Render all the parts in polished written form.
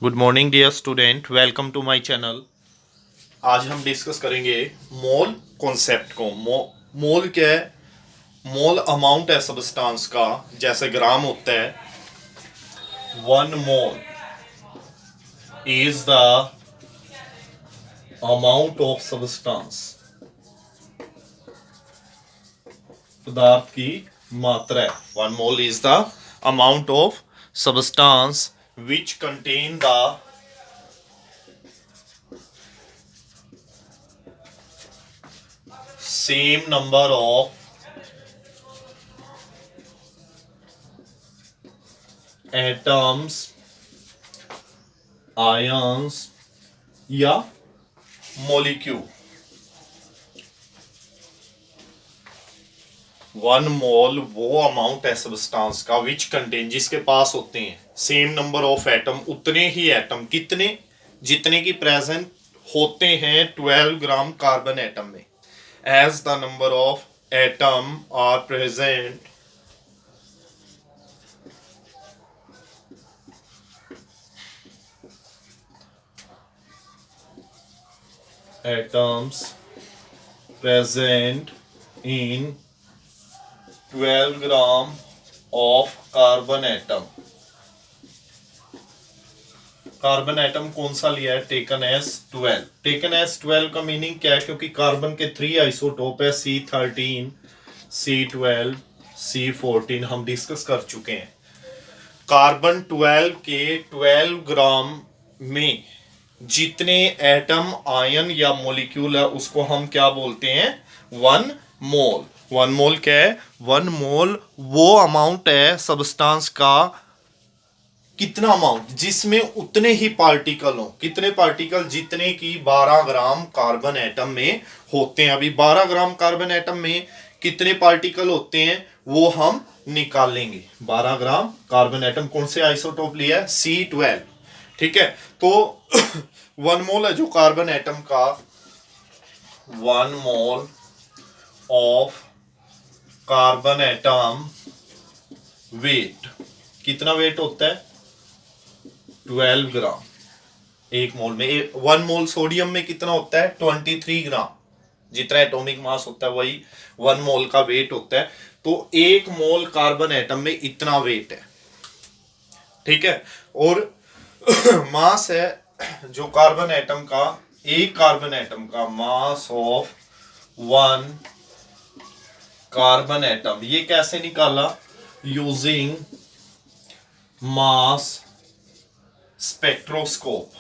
Good morning dear student, welcome to my channel. आज हम discuss करेंगे मोल कॉन्सेप्ट को। मोल क्या है? मोल अमाउंट है सब्सटेंस का, जैसे ग्राम होता है। One mole is the amount of substance, पदार्थ की मात्रा है। One mole is the amount of substance which contain the same number of atoms, ions या मोलिक्यूल। वन मोल वो अमाउंट है सब्सटेंस का विच कंटेन, जिसके पास होते हैं सेम नंबर ऑफ एटम, उतने ही एटम, कितने, जितने की प्रेजेंट होते हैं 12 ग्राम कार्बन एटम में। As the number of atom are present atoms present in 12 gram of carbon atom. Carbon atom कौन सा लिया है? Taken as 12। टेकन एज 12 का मीनिंग क्या है? क्योंकि कार्बन के 3 आइसोटोप है, C13, C12, C14, हम डिस्कस कर चुके हैं। कार्बन 12 के 12 ग्राम में जितने एटम, आयन या मॉलिक्यूल है उसको हम क्या बोलते हैं? One mole. वन मोल क्या है? वन मोल वो अमाउंट है सब्सटेंस का, कितना अमाउंट, जिसमें उतने ही पार्टिकल हो। कितने पार्टिकल? जितने की 12 ग्राम कार्बन एटम में होते हैं। अभी 12 ग्राम कार्बन एटम में कितने पार्टिकल होते हैं वो हम निकालेंगे। 12 ग्राम कार्बन एटम कौन से आइसोटोप लिया है? C12। ठीक है, तो वन मोल है जो कार्बन एटम का, one mole of carbon atom weight, कितना वेट होता है? 12 ग्राम एक मोल में। वन मोल सोडियम में कितना होता है? 23 ग्राम। जितना एटॉमिक मास होता है वही वन मोल का वेट होता है। तो एक मोल कार्बन एटम में इतना वेट है। ठीक है, और मास है जो कार्बन एटम का, एक कार्बन एटम का mass of one carbon atom, ये कैसे निकाला? यूजिंग मास स्पेक्ट्रोस्कोप।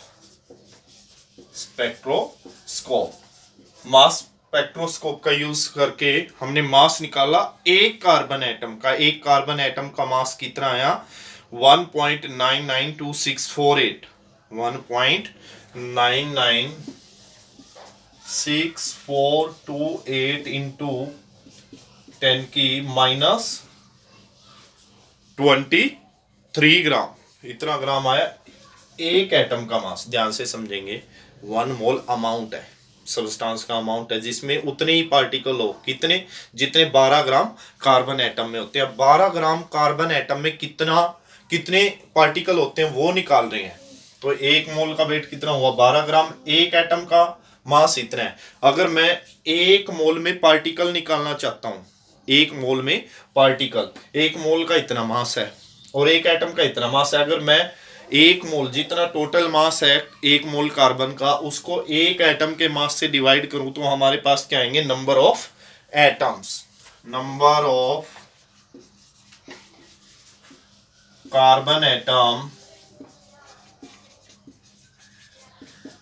मास स्पेक्ट्रोस्कोप का यूज करके हमने मास निकाला एक कार्बन एटम का। एक कार्बन एटम का मास कितना आया? 1.992648। 1.996428 इंटू 10 की -23 ग्राम, इतना ग्राम आया एक एटम का मास। ध्यान से समझेंगे, वन मोल अमाउंट है, सब्सटेंस का अमाउंट है जिसमें उतने ही पार्टिकल हो। कितने? जितने 12 ग्राम कार्बन एटम में होते हैं। 12 ग्राम कार्बन एटम में कितने पार्टिकल होते हैं वो निकाल रहे हैं। तो एक मोल का वेट कितना हुआ? 12 ग्राम। एक एटम का मास इतना है। अगर मैं एक मोल में पार्टिकल निकालना चाहता हूं, एक मोल में पार्टिकल, एक मोल का इतना मास है और एक एटम का इतना मास है। अगर मैं एक मोल, जितना टोटल मास है एक मोल कार्बन का, उसको एक एटम के मास से डिवाइड करूं तो हमारे पास क्या आएंगे? Number of atoms. Number of carbon atom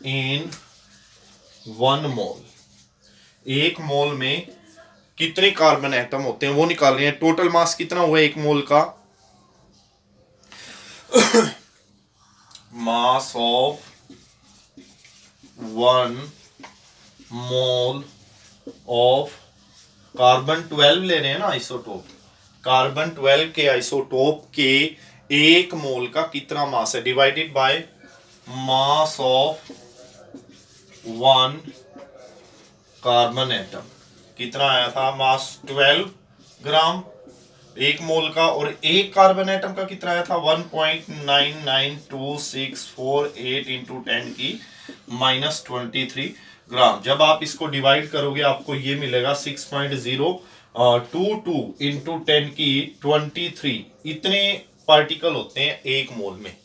in one mole. एक मोल में कितने कार्बन एटम होते हैं वो निकाल रहे हैं। टोटल मास कितना हुआ एक मोल का? Mass of one mole of carbon 12 ले रहे हैं ना आइसोटोप। कार्बन 12 के आइसोटोप के एक मोल का कितना मास है, divided by mass of one carbon atom. कितना आया था? मास 12 ग्राम। एक मोल का, और एक कार्बन एटम का कितना आया था 1.99264 इंटू 10 की -23 ग्राम। जब आप इसको डिवाइड करोगे आपको ये मिलेगा 6.022 इंटू 10 की 23, इतने पार्टिकल होते हैं एक मोल में।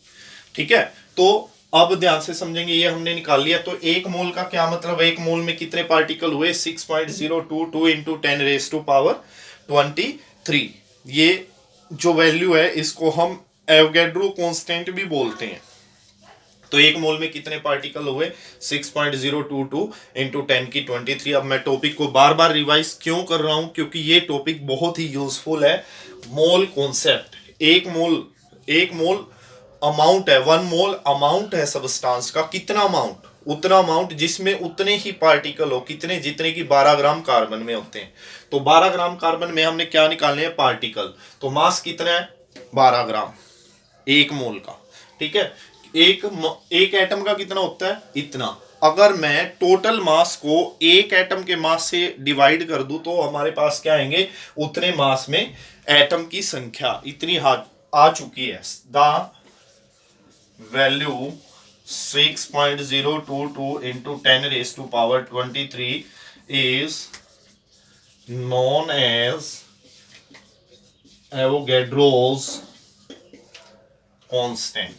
ठीक है, तो अब ध्यान से समझेंगे, ये हमने निकाल लिया। तो एक मोल का क्या मतलब, एक मोल में कितने पार्टिकल हुए 6.022 इंटू 10⁻23। ये जो वैल्यू है इसको हम एवोगैड्रो कांस्टेंट भी बोलते हैं। तो एक मोल में कितने पार्टिकल हुए 6.022 इंटू 10⁻23। अब मैं टॉपिक को बार बार रिवाइज क्यों कर रहा हूं, क्योंकि ये टॉपिक बहुत ही यूजफुल है। मोल कॉन्सेप्ट, एक मोल अमाउंट है, 1 मोल अमाउंट है सबस्टांस का। कितना अमाउंट, उतना अमाउंट जिसमें उतने ही पार्टिकल हो, कितने, जितने की 12 ग्राम कार्बन में होते हैं। तो 12 ग्राम कार्बन में हमने क्या निकालने हैं, पार्टिकल। तो मास कितना है 12 ग्राम एक मोल का। ठीक है, एक एटम का कितना होता है, इतना। अगर मैं टोटल मास को एक एटम के मास से डिवाइड कर दूं तो हमारे पास क्या आएंगे, उतने मास में एटम की संख्या इतनी आ चुकी है। The value 6.022 into 10⁻23 is known as Avogadro's constant.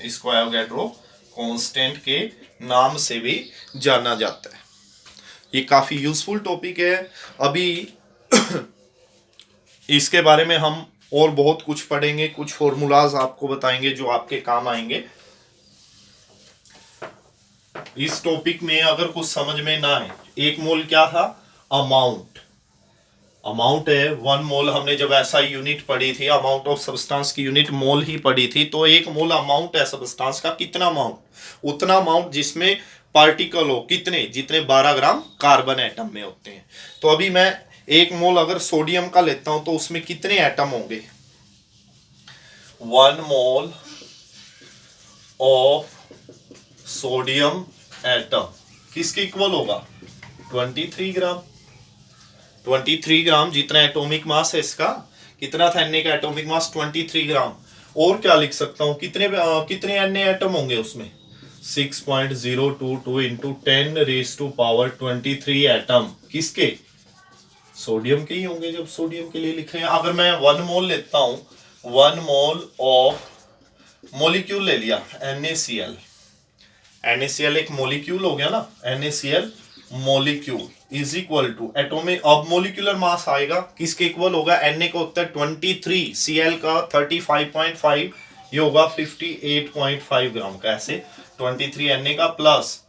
इसको एवोगैड्रो कांस्टेंट के नाम से भी जाना जाता है। ये काफी यूजफुल टॉपिक है। अभी इसके बारे में हम और बहुत कुछ पढ़ेंगे, कुछ फॉर्मूलाज आपको बताएंगे जो आपके काम आएंगे। इस टॉपिक में अगर कुछ समझ में ना आए, एक मोल क्या था, अमाउंट है। 1 मोल हमने जब ऐसा यूनिट पढ़ी थी, अमाउंट ऑफ सब्सटेंस की यूनिट मोल ही पढ़ी थी। तो एक मोल अमाउंट है सब्सटेंस का, कितना अमाउंट, उतना अमाउंट जिसमें पार्टिकल हो, कितने, जितने 12 ग्राम कार्बन एटम में होते हैं। तो अभी मैं एक मोल अगर सोडियम का लेता हूं तो उसमें कितने एटम होंगे, 1 मोल ऑफ सोडियम एटम किसके इक्वल होगा, 23 ग्राम। 23 ग्राम जितना एटॉमिक मास है इसका, कितना था Na का एटॉमिक मास 23 ग्राम। और क्या लिख सकता हूं, कितने Na एटम होंगे उसमें, 6.022 इंटू 10⁻23 एटम किसके, सोडियम के ही होंगे जब सोडियम के लिए लिख रहे हैं। अगर मैं 1 मोल लेता हूं, 1 मोल ऑफ मोलिक्यूल ले लिया NaCl, NaCl एक मोलिक्यूल हो गया ना, NaCl molecule is equal to atomic, अब मोलिकुलर मास आएगा किसके इक्वल होगा, Na का होता है 23, Cl का 35.5, ये होगा 58.5 ग्राम का। ऐसे 23 Na का प्लस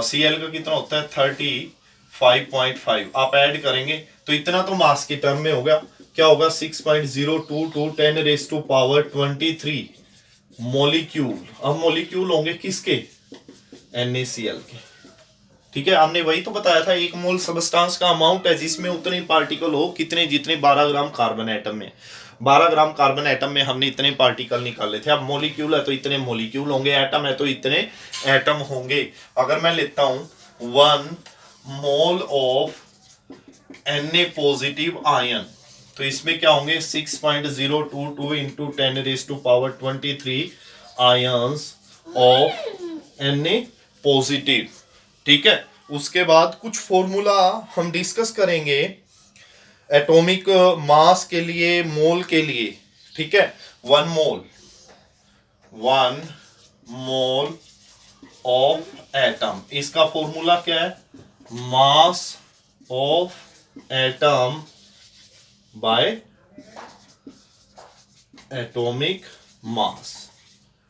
Cl का कितना होता है 35.5, आप ऐड करेंगे तो इतना तो मास के टर्म में होगा। क्या होगा 6.022 10⁻23 मोलिक्यूल। अब मोलिक्यूल होंगे किसके, NaCl के। ठीक है, हमने वही तो बताया था, एक मोल सबस्टांस का अमाउंट है जिसमें उतने पार्टिकल हो, कितने, जितने 12 ग्राम कार्बन एटम में। 12 ग्राम कार्बन एटम में हमने इतने पार्टिकल निकाले थे। अब मोलिक्यूल है तो इतने मोलिक्यूल होंगे, एटम है तो इतने एटम होंगे। अगर मैं लेता हूं 1 mole of Na positive ion, तो इसमें क्या होंगे 6.022 into 10⁻23 ions of Na positive. ठीक है, उसके बाद कुछ फॉर्मूला हम डिस्कस करेंगे एटॉमिक मास के लिए, मोल के लिए। ठीक है, 1 मोल ऑफ एटम, इसका फॉर्मूला क्या है, mass of atom by atomic mass,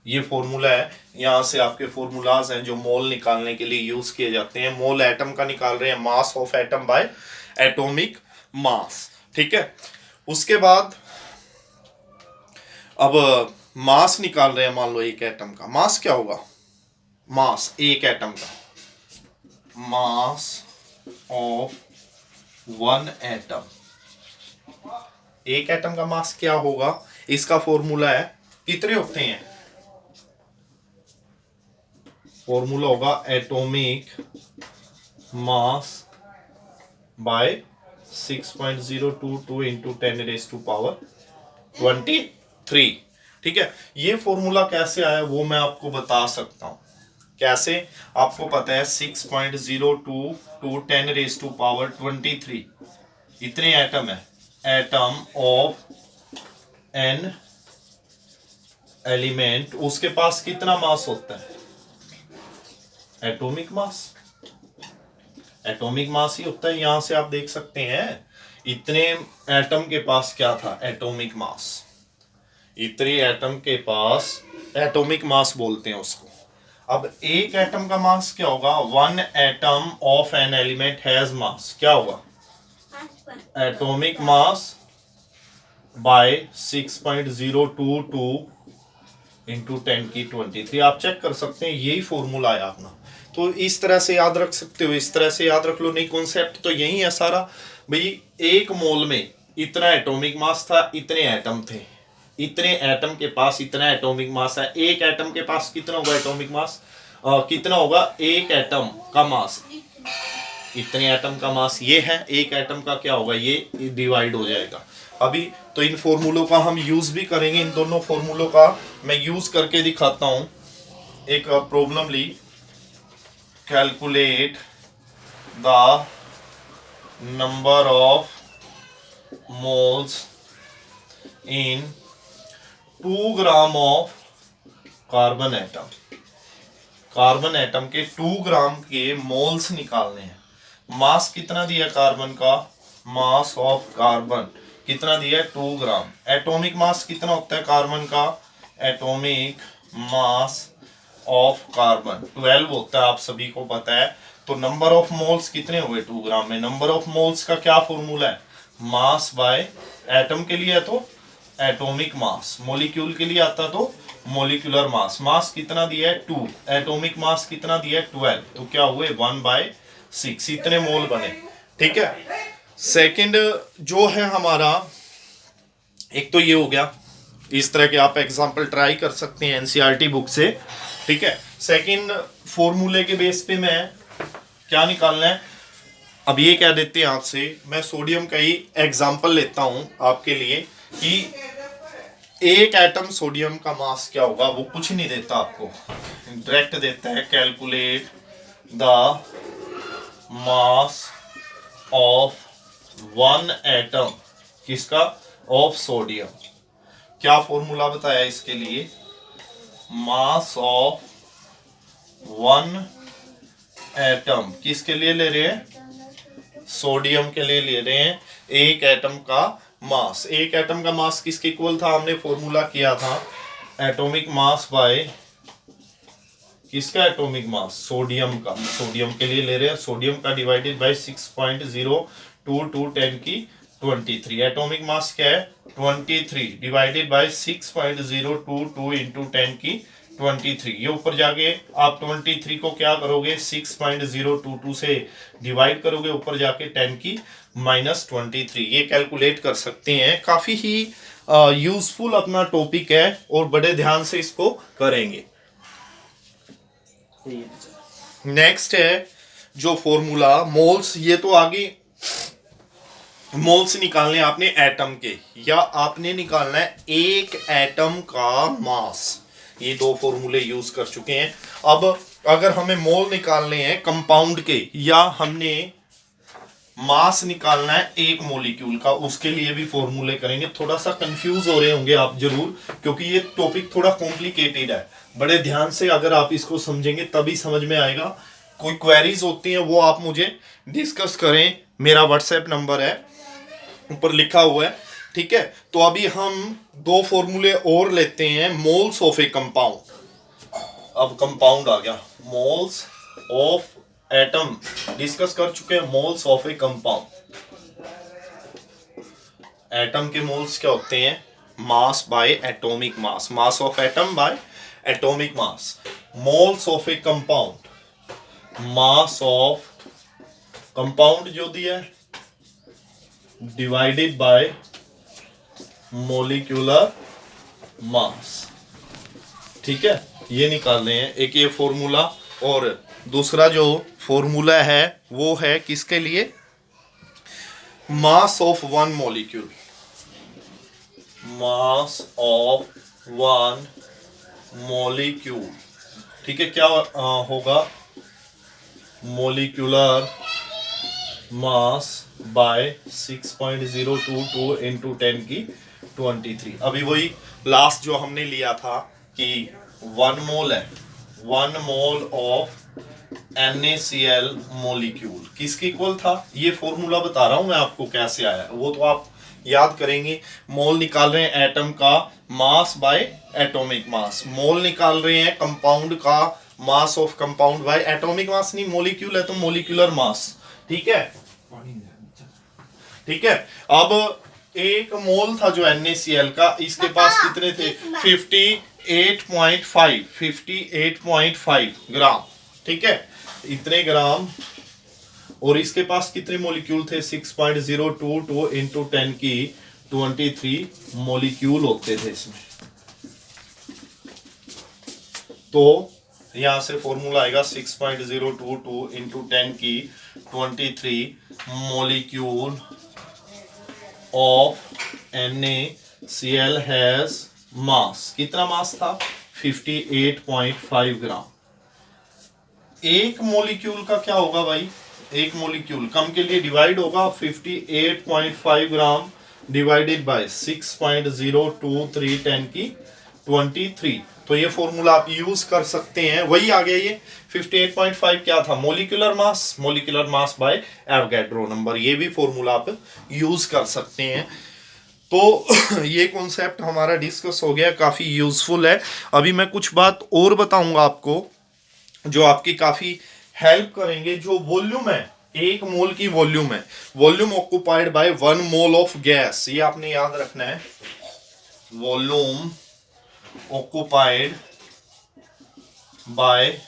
ये फॉर्मूला है। यहां से आपके फॉर्मूलाज हैं जो मोल निकालने के लिए यूज किए जाते हैं। मोल एटम का निकाल रहे हैं, mass of atom by atomic mass. ठीक है, उसके बाद अब मास निकाल रहे हैं, मान लो एक एटम का मास क्या होगा, मास एक एटम का, मास ऑफ 1 एटम, एक एटम का मास क्या होगा, इसका फॉर्मूला है, कितने होते हैं, फॉर्मूला होगा एटॉमिक मास बाय 6.022 इंटू 10⁻23। ठीक है, ये फॉर्मूला कैसे आया वो मैं आपको बता सकता हूं। कैसे, आपको पता है 6.02 टू 10⁻23 इतने एटम है। एटम ऑफ एन एलिमेंट, उसके पास कितना मास होता है? Atomic mass. एटॉमिक मास ही होता है। यहां से आप देख सकते हैं इतने एटम के पास क्या था? Atomic mass. इतने एटम के पास एटॉमिक मास बोलते हैं उसको। अब एक एटम का मास क्या होगा? One atom of an element has मास, क्या होगा? Atomic mass by 6.022 into 10⁻23। आप चेक कर सकते हैं, यही फॉर्मूला है अपना। तो इस तरह से याद रख सकते हो, इस तरह से याद रख लो। नहीं, कॉन्सेप्ट तो यही है सारा भाई। एक मोल में इतना एटॉमिक मास था, इतने एटम थे, इतने एटम के पास इतना एटॉमिक मास है। एक एटम के पास कितना होगा एटॉमिक मास? कितना होगा एक एटम का मास? इतने एटम का मास ये है, एक एटम का क्या होगा? ये डिवाइड हो जाएगा। अभी तो इन फॉर्मूलों का हम यूज भी करेंगे। इन दोनों फॉर्मूलों का मैं यूज करके दिखाता हूं। एक प्रॉब्लम ली, calculate the number of moles in 2 gram of carbon atom. Carbon atom के 2 ग्राम के मोल्स निकालने हैं। मास कितना दिया कार्बन का? मास ऑफ कार्बन कितना दिया है? 2 ग्राम। एटॉमिक मास कितना होता है कार्बन का? एटॉमिक मास ऑफ कार्बन 12 होता है, आप सभी को पता है। तो नंबर ऑफ मोल्स कितने हुए 2 ग्राम में? नंबर ऑफ मोल्स का क्या फॉर्मूला है? मास बाय एटम के लिए है तो एटॉमिक मास, मॉलिक्यूल के लिए आता तो मोलिकुलर मास। मास कितना दिया है? 2। एटॉमिक मास कितना दिया है? 12। तो क्या हुए? 1/6 इतने मोल बने। ठीक है, सेकंड जो है हमारा, एक तो ये हो गया। इस तरह के आप एग्जांपल ट्राई कर सकते हैं एनसीईआरटी बुक से। ठीक है, सेकंड फॉर्मूले के बेस पे मैं क्या निकालना है? अब ये कह देते हैं आपसे, मैं सोडियम का ही एग्जांपल लेता हूं आपके लिए कि एक एटम सोडियम का मास क्या होगा। वो कुछ नहीं देता आपको, डायरेक्ट देता है calculate the mass of 1 atom, किसका? Of sodium. क्या फॉर्मूला बताया इसके लिए? मास ऑफ 1 एटम किसके लिए ले रहे हैं? सोडियम के लिए ले रहे हैं। एक एटम का मास, एक एटम का मास किसके इक्वल था? हमने फॉर्मूला किया था एटॉमिक मास बाय किसका? एटॉमिक मास सोडियम का। सोडियम के लिए ले रहे हैं, सोडियम का डिवाइडेड बाय 6.022 10⁻23। एटॉमिक मास क्या है? 23 डिवाइडेड बाय 6.022 इंटू 10⁻23। ये ऊपर जाके आप 23 को क्या करोगे? 6.022 से डिवाइड करोगे, ऊपर जाके 10⁻23। ये कैलकुलेट कर सकते हैं। काफी ही यूजफुल अपना टॉपिक है और बड़े ध्यान से इसको करेंगे। नेक्स्ट है जो फॉर्मूला मोल्स, ये तो आगे मोल्स निकालने आपने एटम के, या आपने निकालना है एक एटम का मास। ये दो फॉर्मूले यूज कर चुके हैं। अब अगर हमें मोल निकालने हैं कंपाउंड के, या हमने मास निकालना है एक मॉलिक्यूल का, उसके लिए भी फॉर्मूले करेंगे। थोड़ा सा कंफ्यूज हो रहे होंगे आप जरूर, क्योंकि ये टॉपिक थोड़ा कॉम्प्लिकेटेड है। बड़े ध्यान से अगर आप इसको समझेंगे तभी समझ में आएगा। कोई क्वेरीज होती हैं वो आप मुझे डिस्कस करें। मेरा व्हाट्सएप नंबर है, ऊपर लिखा हुआ है। ठीक है, तो अभी हम दो फॉर्मूले और लेते हैं। मोल्स ऑफ ए कंपाउंड, अब कंपाउंड आ गया। मोल्स ऑफ एटम डिस्कस कर चुके हैं। Moles of A compound, atom के मोल्स क्या होते हैं? Mass by atomic mass, mass of atom by atomic mass. Moles of A compound, mass of compound जो दिया है डिवाइडेड बाय मोलिकुलर मास। ठीक है, ये निकालने हैं एक ये फॉर्मूला। और दूसरा जो फॉर्मूला है वो है किसके लिए? Mass of one molecule, mass of one molecule, ठीक है, क्या होगा, मोलिकुलर मास बाय 6.022 इंटू 10 की 23। अभी वही लास्ट जो हमने लिया था कि 1 मोल है, 1 मोल ऑफ NaCl मोलिक्यूल किसके इक्वल था, ये फॉर्मूला बता रहा हूं मैं आपको कैसे आया, वो तो आप याद करेंगे। मोल निकाल रहे हैं एटम का मास बाय एटॉमिक मास, मोल निकाल रहे हैं कंपाउंड का mass of compound bye atomic mass, नहीं मोलिक्यूल है तो मोलिकुलर मास, ठीक है, ठीक है। अब एक मोल था जो NaCl का, इसके पास कितने थे, 58.5 ग्राम, ठीक है, इतने ग्राम, और इसके पास कितने मॉलिक्यूल थे, 6.022 इंटू 10 की 23 मॉलिक्यूल होते थे इसमें। तो यहां से फॉर्मूला आएगा 6.022 इंटू 10 की 23 मॉलिक्यूल ऑफ NaCl हैज मास, कितना मास था, 58.5 ग्राम। एक मॉलिक्यूल का क्या होगा भाई, एक मॉलिक्यूल कम के लिए डिवाइड होगा, 58.5 ग्राम डिवाइडेड बाय 6.023 10 की 23। तो ये फॉर्मूला आप यूज कर सकते हैं, वही आ गया ये 58.5 क्या था, molecular mass, molecular mass by Avogadro number, ये भी फॉर्मूला आप यूज कर सकते हैं। तो ये कॉन्सेप्ट हमारा डिस्कस हो गया, काफी यूजफुल है। अभी मैं कुछ बात और बताऊंगा आपको जो आपकी काफी हेल्प करेंगे। जो वॉल्यूम है, एक मोल की वॉल्यूम है, volume occupied by 1 mole of gas, ये आपने याद रखना है, volume occupied by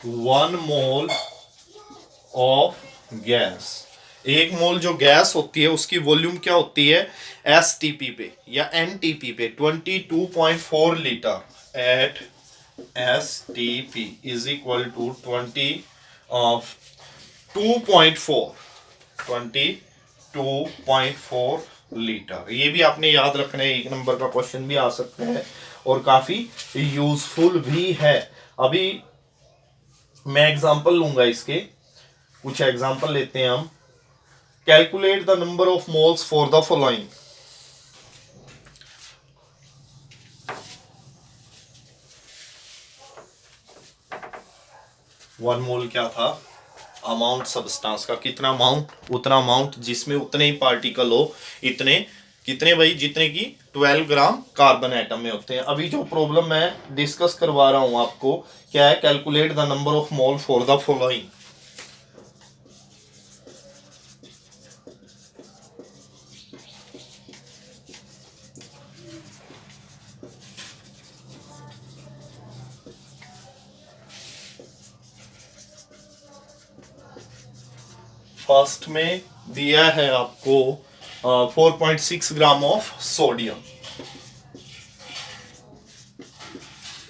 1 mole of gas, एक मोल जो गैस होती है उसकी वॉल्यूम क्या होती है, STP पे या NTP पे 22.4 litre at STP is equal to 22.4 litre. ये भी आपने याद रखना है, एक नंबर का क्वेश्चन भी आ सकता है और काफी यूजफुल भी है। अभी मैं एग्जांपल लूंगा, इसके कुछ एग्जांपल लेते हैं हम। Calculate the number of moles for the following, 1 मोल क्या था, अमाउंट सब्सटेंस का, कितना अमाउंट, उतना अमाउंट जिसमें उतने ही पार्टिकल हो, इतने कितने भाई, जितने की 12 ग्राम कार्बन एटम में होते हैं। अभी जो प्रॉब्लम मैं डिस्कस करवा रहा हूं आपको क्या है, calculate the number of mole for the following. First में दिया है आपको 4.6 ग्राम ऑफ सोडियम,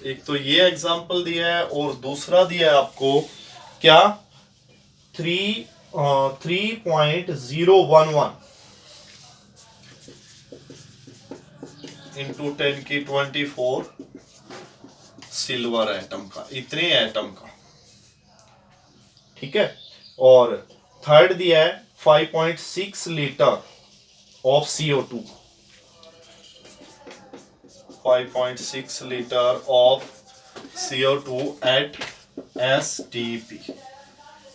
एक तो ये एग्जांपल दिया है, और दूसरा दिया है आपको क्या, 3.011 इंटू 10 की 24 सिल्वर एटम का, इतने एटम का, ठीक है। और थर्ड दिया है 5.6 litre of CO2, 5.6 litre of CO2 at STP।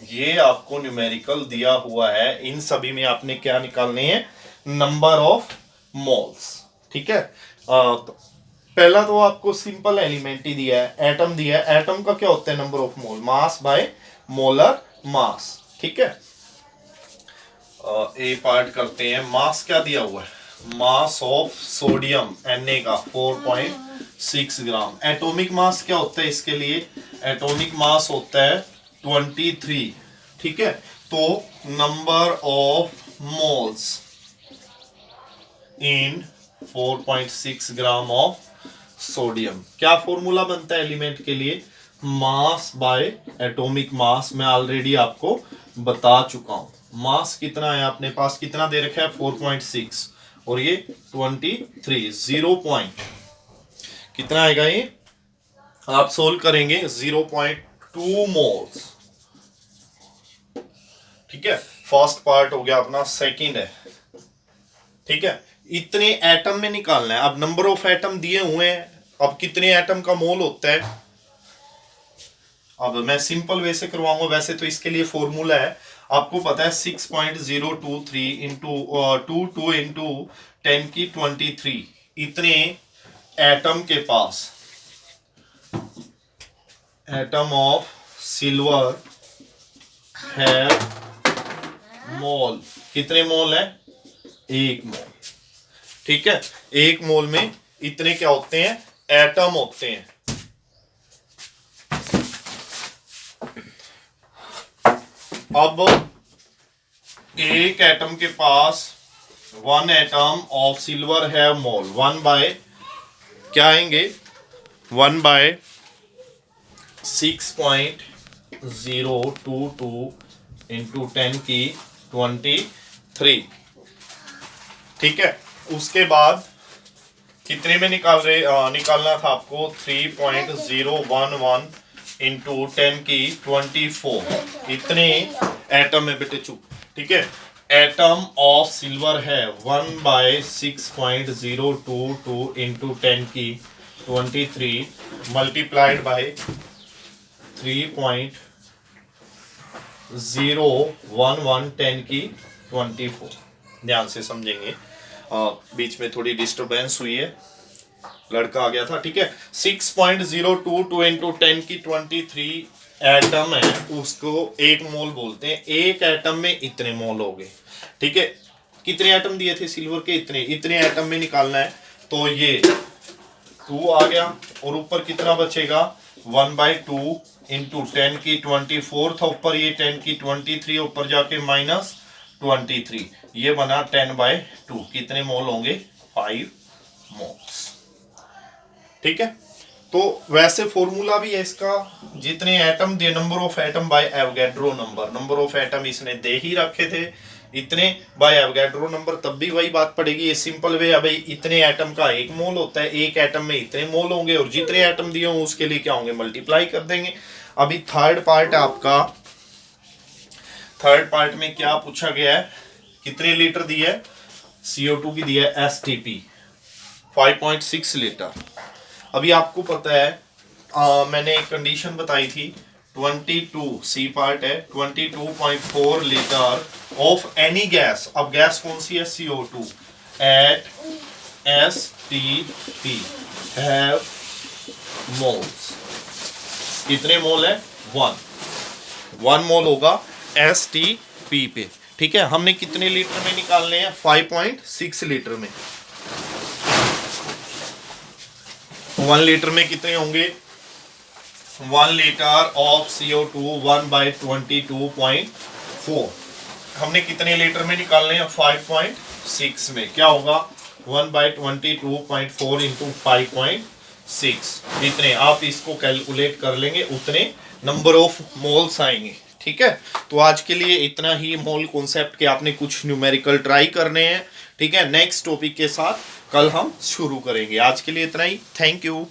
ये आपको न्यूमेरिकल दिया हुआ है, इन सभी में आपने क्या निकालने हैं, नंबर ऑफ मोल्स, ठीक है। तो पहला तो आपको सिंपल एलिमेंट ही दिया है, एटम दिया है, एटम का क्या होता है, number of mole, mass by molar mass, ठीक है। ए पार्ट करते हैं, मास क्या दिया हुआ है, मास ऑफ सोडियम Na का 4.6 ग्राम। एटॉमिक मास क्या होता है इसके लिए, एटॉमिक मास होता है 23, ठीक है। तो number of moles in 4.6 gram of sodium, क्या फॉर्मूला बनता है एलिमेंट के लिए, मास बाय एटॉमिक मास, मैं ऑलरेडी आपको बता चुका हूं, मास कितना है अपने पास, कितना दे रखा है 4.6 और ये 23, 0 पॉइंट कितना आएगा ये, आप सोल्व करेंगे 0.2 मोल्स। ठीक है, फर्स्ट पार्ट हो गया अपना, सेकंड है। ठीक है, इतने एटम में निकालना है। अब नंबर ऑफ एटम दिए हुए हैं, अब कितने एटम का मोल होता है, अब मैं सिंपल वे से करवाऊंगा। वैसे तो इसके लिए फॉर्मूला है, आपको पता है 6.023 इंटू 2 इंटू 10⁻23 इतने एटम के पास, एटम ऑफ सिल्वर है मोल, कितने मोल है, 1 मोल। ठीक है, 1 मोल में इतने क्या होते हैं, एटम होते हैं। अब एक एटम के पास 1 एटम ऑफ सिल्वर है मोल, 1 बाय क्या आएंगे, 1 बाय 6.022 इंटू 10⁻23। ठीक है, उसके बाद कितने में निकालना था आपको, 3.011 इंटू 10⁻24 इतने एटम में बेटे चुप। ठीक है, एटम ऑफ सिल्वर है 1 बाय 6.022 इंटू 10⁻23 मल्टीप्लाइड बाय 3.011 10⁻24। ध्यान से समझेंगे, बीच में थोड़ी डिस्टरबेंस हुई है, लड़का आ गया था। ठीक है, 6.022 इंटू 10⁻23 एटम है, उसको 1 मोल बोलते हैं। एक एटम में इतने मोल हो गए। ठीक है, कितने एटम दिए थे सिल्वर के, इतने एटम में निकालना है, तो ये 2 आ गया और ऊपर कितना बचेगा, 1/2 इंटू 10⁻24 था ऊपर, ये 10⁻23 ऊपर जाके -23, ये बना 10/2। कितने मोल होंगे, 5 मोल्स। ठीक है, तो वैसे फॉर्मूला भी है इसका, जितने atom they, number of atom by Avogadro number, number of atom इसने दे ही रखे थे इतने बाय एवोगैड्रो नंबर, तब भी वही बात पड़ेगी। ये सिंपल वे है भाई, इतने एटम का 1 मोल होता है, एक एटम में इतने मोल होंगे और जितने एटम दिए हों उसके लिए क्या होंगे, मल्टीप्लाई कर देंगे। अभी थर्ड पार्ट है आपका, थर्ड पार्ट में क्या पूछा गया है, कितने लीटर दिया है, CO2 की दिया है STP 5.6 लीटर। अभी आपको पता है, मैंने एक कंडीशन बताई थी, 22 सी पार्ट है, 22.4 लीटर ऑफ एनी गैस। अब गैस कौन सी है, CO2 at STP have moles. कितने मोल है, 1 मोल होगा STP पे। ठीक है, हमने कितने लीटर में निकालने हैं, 5.6 लीटर में। 1 लीटर में कितने होंगे, 1 लीटर ऑफ CO2 1/22.4। हमने कितने लीटर में निकालने हैं, 5.6 में। क्या होगा, 1/22.4 इंटू 5.6, इतने आप इसको कैलकुलेट कर लेंगे, उतने नंबर ऑफ मोल्स आएंगे। ठीक है, तो आज के लिए इतना ही मोल कॉन्सेप्ट के आपने कुछ न्यूमेरिकल ट्राई करने हैं। ठीक है, नेक्स्ट टॉपिक के साथ कल हम शुरू करेंगे। आज के लिए इतना ही, थैंक यू।